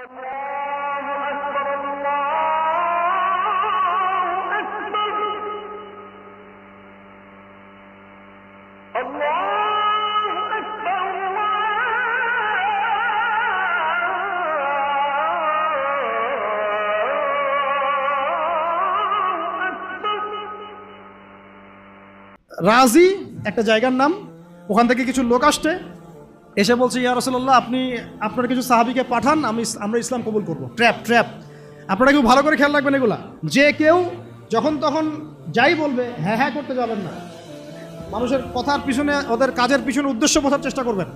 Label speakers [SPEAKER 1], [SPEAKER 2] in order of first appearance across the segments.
[SPEAKER 1] রাজি একটা জায়গার নাম, ওখান থেকে কিছু লোক আসছে, এসে বলছে ইয়া রাসূলুল্লাহ আপনি আপনার কিছু সাহাবীকে পাঠান, আমরা ইসলাম কবুল করবো। ট্র্যাপ। আপনারা কেউ ভালো করে খেয়াল রাখবেন এগুলা, যে কেউ যখন তখন যাই বলবে হ্যাঁ হ্যাঁ করতে যাবেন না। মানুষের কথার পিছনে, ওদের কাজের পিছনে উদ্দেশ্য বোঝার চেষ্টা করবেন,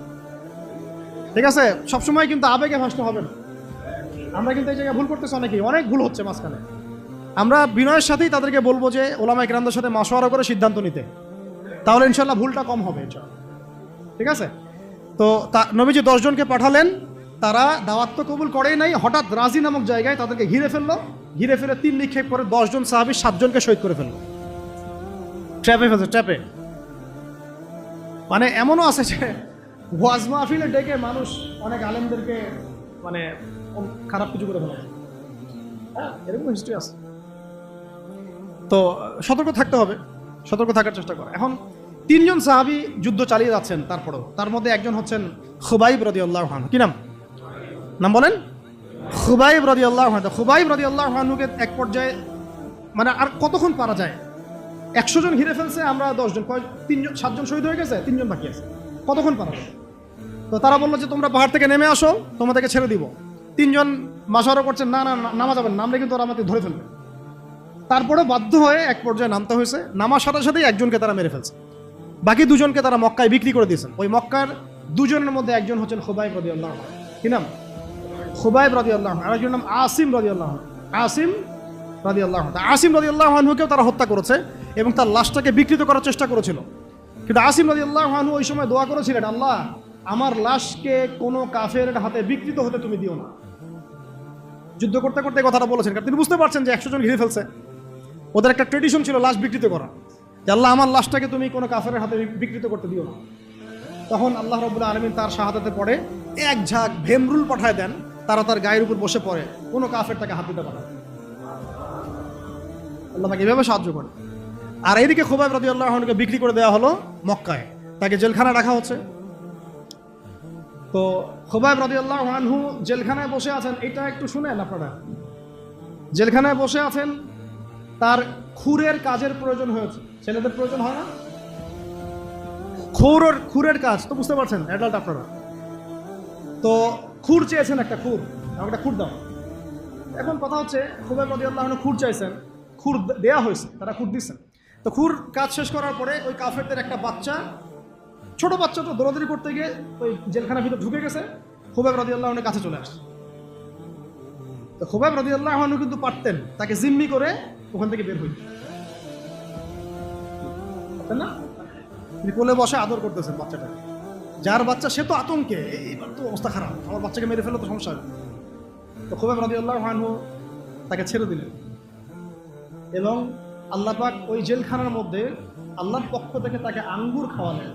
[SPEAKER 1] ঠিক আছে? সবসময় কিন্তু আবেগে ভাসতে হবে না। আমরা কিন্তু এই জায়গায় ভুল করতেছি, অনেক ভুল হচ্ছে মাঝখানে। আমরা বিনয়ের সাথেই তাদেরকে বলবো যে ওলামায়ে কেরামদের সাথে মাশওয়ারা করে সিদ্ধান্ত নিতে, তাহলে ইনশাল্লাহ ভুলটা কম হবে, ঠিক আছে? তো নবীজি 10 জনকে পাঠালেন, তারা দাওয়াত তো কবুল করেই নাই, হঠাৎ রাজি নামক জায়গায় তাদেরকে ঘিরে ফেললো। ঘিরে ফেলে 3 নিক্ষেপ করে 10 জন সাহাবী 7 জনকে শহীদ করে ফেললো। ট্র্যাপে মানে এমনও আছে যে ওয়াজ মাহফিলে ডেকে মানুষ অনেক আলেমদেরকে মানে খারাপ কিছু করে ফেলে, এরকম হিস্ট্রি আছে। তো সতর্ক থাকতে হবে, সতর্ক থাকার চেষ্টা করে। এখন 3 জন সাহাবী যুদ্ধ চালিয়ে যাচ্ছেন, তারপরেও তার মধ্যে একজন হচ্ছেন খুবাইব রাদিয়াল্লাহু আনহু। কি নাম বলেন? খুবাইব রাদিয়াল্লাহু আনহু। খুবাইব রাদিয়াল্লাহু আনহুকে এক পর্যায়ে মানে আর কতক্ষণ পারা যায়, 100 জন ঘিরে ফেলছে, আমরা 10 জন, 7 জন শহীদ হয়ে গেছে, 3 জন বাকি আছে, কতক্ষণ পারা যায়? তো তারা বললো যে তোমরা পাহাড় থেকে নেমে আসো, তোমাদেরকে ছেড়ে দিব। 3 জন মাশওয়ারা করছেন, না নামা যাবেন, নামলে কিন্তু ওরা আমাদের ধরে ফেলবে। তারপরে বাধ্য হয়ে এক পর্যায়ে নামতে হয়েছে। নামার সাথে সাথেই একজনকে তারা মেরে ফেলছে, বাকি 2 জনকে তারা মক্কায় বিক্রি করে দিয়েছেন। ওই মক্কার 2 জনের মধ্যে একজন হচ্ছেন খুবাইব রাদিয়াল্লাহু আনহু। কি নাম? খুবাইব রাদিয়াল্লাহু আনহু। আর একজনের নাম আসিম রাদিয়াল্লাহু আনহু। আসিম রাদিয়াল্লাহু আনহুকেও তারা হত্যা করেছে এবং তার লাশটাকে বিকৃত করার চেষ্টা করেছিল। কিন্তু আসিম রাদিয়াল্লাহু আনহু ওই সময় দোয়া করেছিলেন, আল্লাহ আমার লাশকে কোনো কাফেরের হাতে বিকৃত হতে তুমি দিও না। যুদ্ধ করতে করতে কথাটা বলেছেন, কারণ তিনি বুঝতে পারছেন যে 100 জন ঘিরে ফেলছে। ওদের একটা ট্রেডিশন ছিল লাশ বিকৃত করা, যে আল্লাহ আমার লাশটাকে তুমি কোনো কাফেরের হাতে বিকৃত করতে দিও না। তখন আল্লাহ রাব্বুল আলামিন তার শাহাদাতে পড়ে এক ঝাঁক ভেমরুল পাঠায় দেন, তারা তার গায়ের উপর বসে পড়ে, কোনো কাফের তাকে হাত দিতে পারে না। আল্লাহ তাকে এভাবে সাহায্য করে। আর এইদিকে খুবাইব রাদিয়াল্লাহু আনহুকে বিক্রি করে দেওয়া হলো মক্কায়, তাকে জেলখানায় রাখা হচ্ছে। তো খুবাইব রাদিয়াল্লাহু আনহু জেলখানায় বসে আছেন, এটা একটু শুনেন আপনারা। জেলখানায় বসে আছেন, তার খুরের কাজের প্রয়োজন হয়েছে। ছেলেদের প্রয়োজন হয় না? খুরের কাজ তো বুঝতে পারছেন, অ্যাডাল্ট আপনারা। তো খুর চেয়েছেন, একটা খুর, আমাকে একটা খুর দাও। এখন কথা হচ্ছে খুবাইব রাদিয়াল্লাহু আনহু খুর চাইছেন, খুর দেয়া হয়েছে, তারা খুর দিচ্ছেন। তো খুর কাজ শেষ করার পরে ওই কাফেরদের একটা বাচ্চা, ছোট বাচ্চা, তো দৌড়াদৌড়ি করতে গিয়ে ওই জেলখানার ভিতর ঢুকে গেছে, খুবাইব রাদিয়াল্লাহু আনহুর কাছে চলে আসছে। তো খুবাইব রাদিয়াল্লাহু আনহু কিন্তু পারতেন তাকে জিম্মি করে ওখান থেকে বের হইতে, পারতেন না? তিনি কোলে বসে আদর করতেছেন বাচ্চাটাকে, যার বাচ্চা সে তো আতঙ্কে, এইবার তো অবস্থা খারাপ, আমার বাচ্চাকে মেরে ফেলে তো সমস্যা হবে। তো খুবাইব রাদিয়াল্লাহু আনহু তাকে ছেড়ে দিলেন এবং আল্লাহ পাক ওই জেলখানার মধ্যে আল্লাহর পক্ষ থেকে তাকে আঙ্গুর খাওয়ালেন।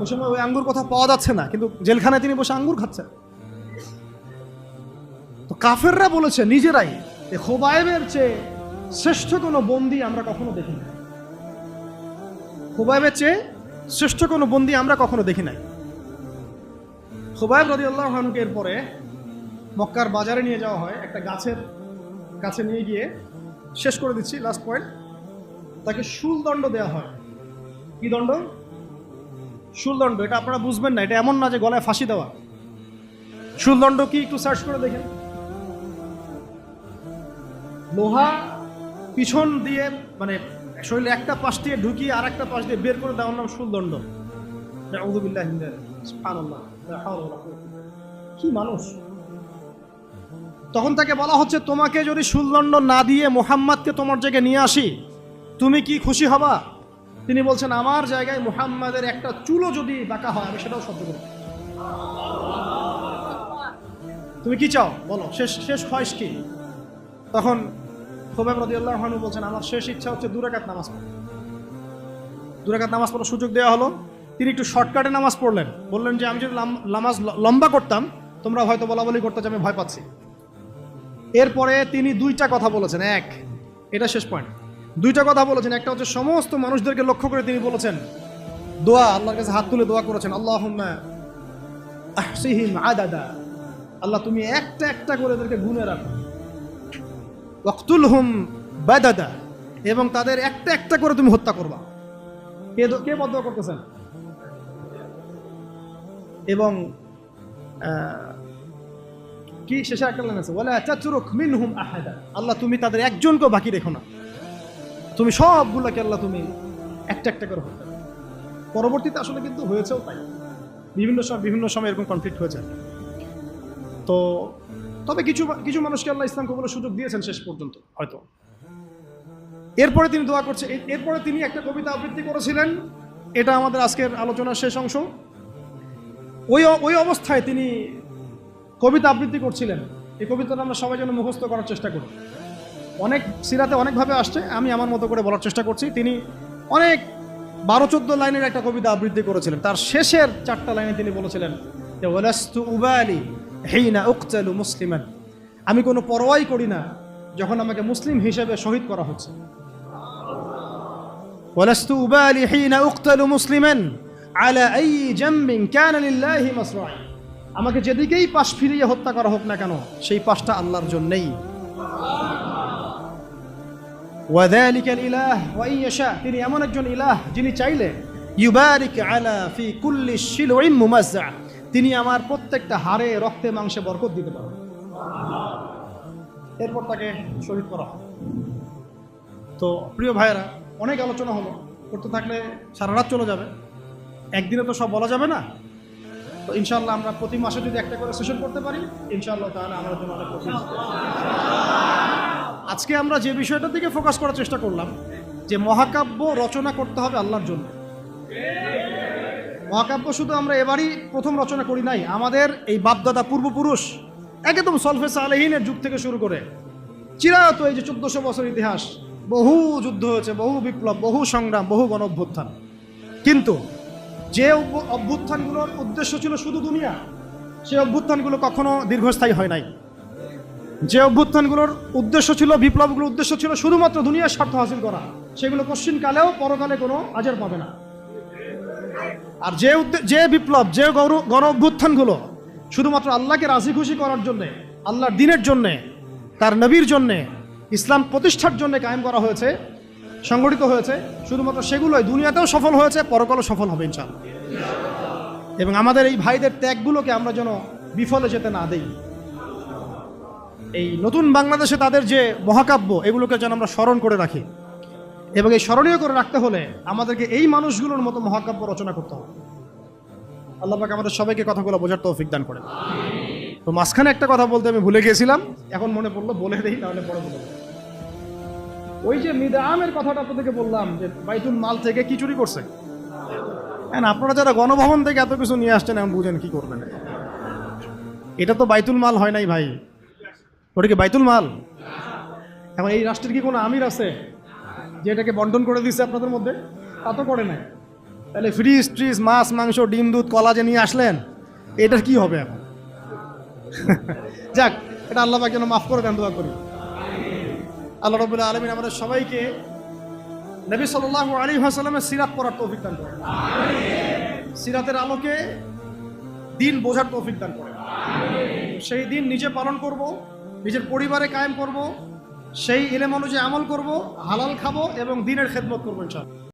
[SPEAKER 1] ওই সময় ওই আঙ্গুর কথা পাওয়া যাচ্ছে না, কিন্তু জেলখানায় তিনি বসে আঙ্গুর খাচ্ছেন। তো কাফেররা বলেছে নিজেরাই, খুবাইবের চেয়ে শ্রেষ্ঠ কোনো বন্দী আমরা কখনো দেখি না। খুবাইবের চেয়ে শ্রেষ্ঠ কোনো বন্দী আমরা কখনো দেখি নাই। খুবাইব রাদিয়াল্লাহু আনহুকে এরপরে মক্কার বাজারে নিয়ে যাওয়া হয়, একটা গাছের কাছে নিয়ে গিয়ে, শেষ করে দিচ্ছি লাস্ট পয়েন্ট, তাকে শুলদণ্ড দেওয়া হয়। কি দণ্ড? শুলদণ্ড। এটা আপনারা বুঝবেন না, এটা এমন না যে গলায় ফাঁসি দেওয়া। শুলদণ্ড কি একটু সার্চ করে দেখেন। লোহা পিছন দিয়ে মানে শরীরে একটা পাশ দিয়ে ঢুকিয়ে আর একটা পাশ দিয়ে বের করে দেওয়ার নাম শুলদণ্ড। কি মানুষ! তখন তাকে বলা হচ্ছে, তোমাকে যদি শুলদণ্ড না দিয়ে মুহাম্মাদকে তোমার জায়গায় নিয়ে আসি, তুমি কি খুশি হবা? তিনি বলছেন, আমার জায়গায় মুহাম্মাদের একটা চুলও যদি বাঁকা হয় আমি সেটাও সহ্য করব। তুমি কি চাও বলো, শেষ খয়েশ কি? তখন খুবাইব রাদিয়াল্লাহু আনহু বলছেন, আমার শেষ ইচ্ছা হচ্ছে 2 রাকাত নামাজ পড়া। 2 রাকাত নামাজ পড়ার সুযোগ দেওয়া হলো। তিনি একটু শর্টকাটে নামাজ পড়লেন, বললেন যে আমি যদি নামাজ লম্বা করতাম তোমরা হয়তো বলা বলি করতে যে আমি ভয় পাচ্ছি। এরপরে তিনি দুইটা কথা বলেছেন। এটা শেষ পয়েন্ট। দুইটা কথা বলেছেন। একটা হচ্ছে সমস্ত মানুষদেরকে লক্ষ্য করে তিনি বলেছেন দোয়া, আল্লাহর কাছে হাত তুলে দোয়া করেছেন, আল্লাহুম্মা আহসিহিম আদাদা, আল্লাহ তুমি একটা একটা করে এদেরকে গুনে রাখো, ওয়াকতুলহুম বাদাদা, এবং তাদের একটা একটা করে তুমি হত্যা করবা। কে বদদোয়া করতেছেন? এবং কি শেষে একটা লাইন আছে, ওয়ালা তাতরুক মিনহুম আহাদা, আল্লাহ তুমি তাদের একজনকেও বাকি রেখো না, তুমি সবগুলোকে আল্লাহ তুমি একটা একটা করে হত্যা করো। পরবর্তীতে আসলে কিন্তু হয়েছেও তাই, বিভিন্ন সময় এরকম কনফ্লিক্ট হয়েছে। তো তবে কিছু মানুষকে আল্লাহ ইসলাম কবুলের সুযোগ দিয়েছেন শেষ পর্যন্ত হয়তো। এরপরে তিনি দোয়া করছে, এরপরে তিনি একটা কবিতা আবৃত্তি করেছিলেন। এটা আমাদের আজকের আলোচনার শেষ অংশ। ওই অবস্থায় তিনি কবিতা আবৃত্তি করছিলেন। এই কবিতাটা আমরা সবাই যেন মুখস্থ করার চেষ্টা করি। অনেক সিরাতে অনেকভাবে আসছে, আমি আমার মতো করে বলার চেষ্টা করছি। তিনি অনেক 12-14 লাইনের একটা কবিতা আবৃত্তি করেছিলেন। তার শেষের 4টা লাইনে তিনি বলেছিলেন যে ওয়ালাস্তু উবালি হিনা উকতালু মুসলিমান, আমি কোনো পরোয়াই করি না যখন আমাকে মুসলিম হিসেবে শহীদ করা হচ্ছে। ওয়ালাস্তু উবালি হিনা উকতালু মুসলিমান আলা আই জামবিন কানা লিল্লাহি মাসরাই, আমাকে যেদিকেই পাশ ফিরিয়ে হত্যা করা হোক না কেন সেই পাশটা আল্লাহর জন্যই। ওয়াযালিকাল ইলাহ ওয়া ইয়াশা, তিনি এমন একজন ইলাহ যিনি চাইলে ইউবারিক আলা ফি কুল্লি শিলউইন মুমাজ্জা, তিনি আমার প্রত্যেকটা হাড়ে রক্তে মাংসে বরকত দিতে পারেন। এরপর তাকে শহীদ করা হয়। তো প্রিয় ভাইয়েরা, অনেক আলোচনা হলো, করতে থাকলে সারা রাত চলে যাবে, একদিনে তো সব বলা যাবে না। তো ইনশাআল্লাহ আমরা প্রতি মাসে যদি একটা করে সেশন করতে পারি, ইনশাআল্লাহ তাহলে আমাদের জন্য অনেক কঠিন। আজকে আমরা যে বিষয়টার দিকে ফোকাস করার চেষ্টা করলাম যে মহাকাব্য রচনা করতে হবে আল্লাহর জন্য। মহাকাব্য শুধু আমরা এবারই প্রথম রচনা করি নাই, আমাদের এই বাপদাদা পূর্বপুরুষ একদম সলফে সালেহিনের যুগ থেকে শুরু করে চিরায়ত এই যে 1400 বছর ইতিহাস, বহু যুদ্ধ হয়েছে, বহু বিপ্লব, বহু সংগ্রাম, বহু গণ অভ্যুত্থান। কিন্তু যে অভ্যুত্থানগুলোর উদ্দেশ্য ছিল শুধু দুনিয়া, সেই অভ্যুত্থানগুলো কখনো দীর্ঘস্থায়ী হয় নাই। যে অভ্যুত্থানগুলোর উদ্দেশ্য ছিল, বিপ্লবগুলোর উদ্দেশ্য ছিল শুধুমাত্র দুনিয়ার স্বার্থ হাসিল করা, সেগুলো কশ্চিনকালেও পরকালে কোনো আজর পাবে না। আর যে বিপ্লব, যে গণ অভ্যুত্থানগুলো শুধুমাত্র আল্লাহকে রাজি খুশি করার জন্যে, আল্লাহর দ্বীনের জন্যে, তার নবীর জন্যে, ইসলাম প্রতিষ্ঠার জন্য কায়েম করা হয়েছে, সংগঠিত হয়েছে, শুধুমাত্র সেগুলোই দুনিয়াতেও সফল হয়েছে, পরকালও সফল হবে ইনশাআল্লাহ। এবং আমাদের এই ভাইদের ত্যাগগুলোকে আমরা যেন বিফলে যেতে না দেই। এই নতুন বাংলাদেশে তাদের যে মহাকাব্য, এগুলোকে যেন আমরা স্মরণ করে রাখি। এবং এই স্মরণীয় করে রাখতে হলে আমাদেরকে এই মানুষগুলোর মতো মহাকাব্য রচনা করতে হবে। আল্লাহ পাক আমাদের সবাইকে কথাগুলো বোঝার তৌফিক দান করেন। তো মাঝখানে একটা কথা বলতে আমি ভুলে গিয়েছিলাম, এখন মনে পড়লো, বলে দেই, তাহলে পরে বলে দেব। ওই যে মিদআমের কথাটা আপনাদেরকে বললাম যে বাইতুল মাল থেকে কি চুরি করছে। হ্যাঁ, আপনারা যারা গণভবন থেকে এত কিছু নিয়ে আসছেন, এখন বুঝেন কি করবেন। এটা তো বাইতুল মাল হয় নাই ভাই, ওটা কি বাইতুল মাল? এখন এই রাষ্ট্রের কি কোনো আমির আছে যে এটাকে বন্টন করে দিচ্ছে আপনাদের মধ্যে? তা তো করে নাই। তাহলে ফ্রিজ ট্রিজ, মাছ মাংস, ডিম দুধ, কলা যে নিয়ে আসলেন, এটার কি হবে এখন? যাক, এটা আল্লাহ পাক যেন মাফ করে দেন, দোয়া করি। আল্লাহ রাব্বুল আলামিন আমাদের সবাইকে নবী সাল্লাল্লাহু আলাইহি ওয়াসাল্লামের সিরাত পড়ার তৌফিক দান করেন। সিরাতের আলোকে দিন বোঝার তৌফিক দান করেন। সেই দিন নিজে পালন করব, নিজের পরিবারে কায়েম করব, সেই ইলম অনুযায়ী আমল করব, হালাল খাবো এবং দ্বীনের খেদমত করবো ইনশাআল্লাহ।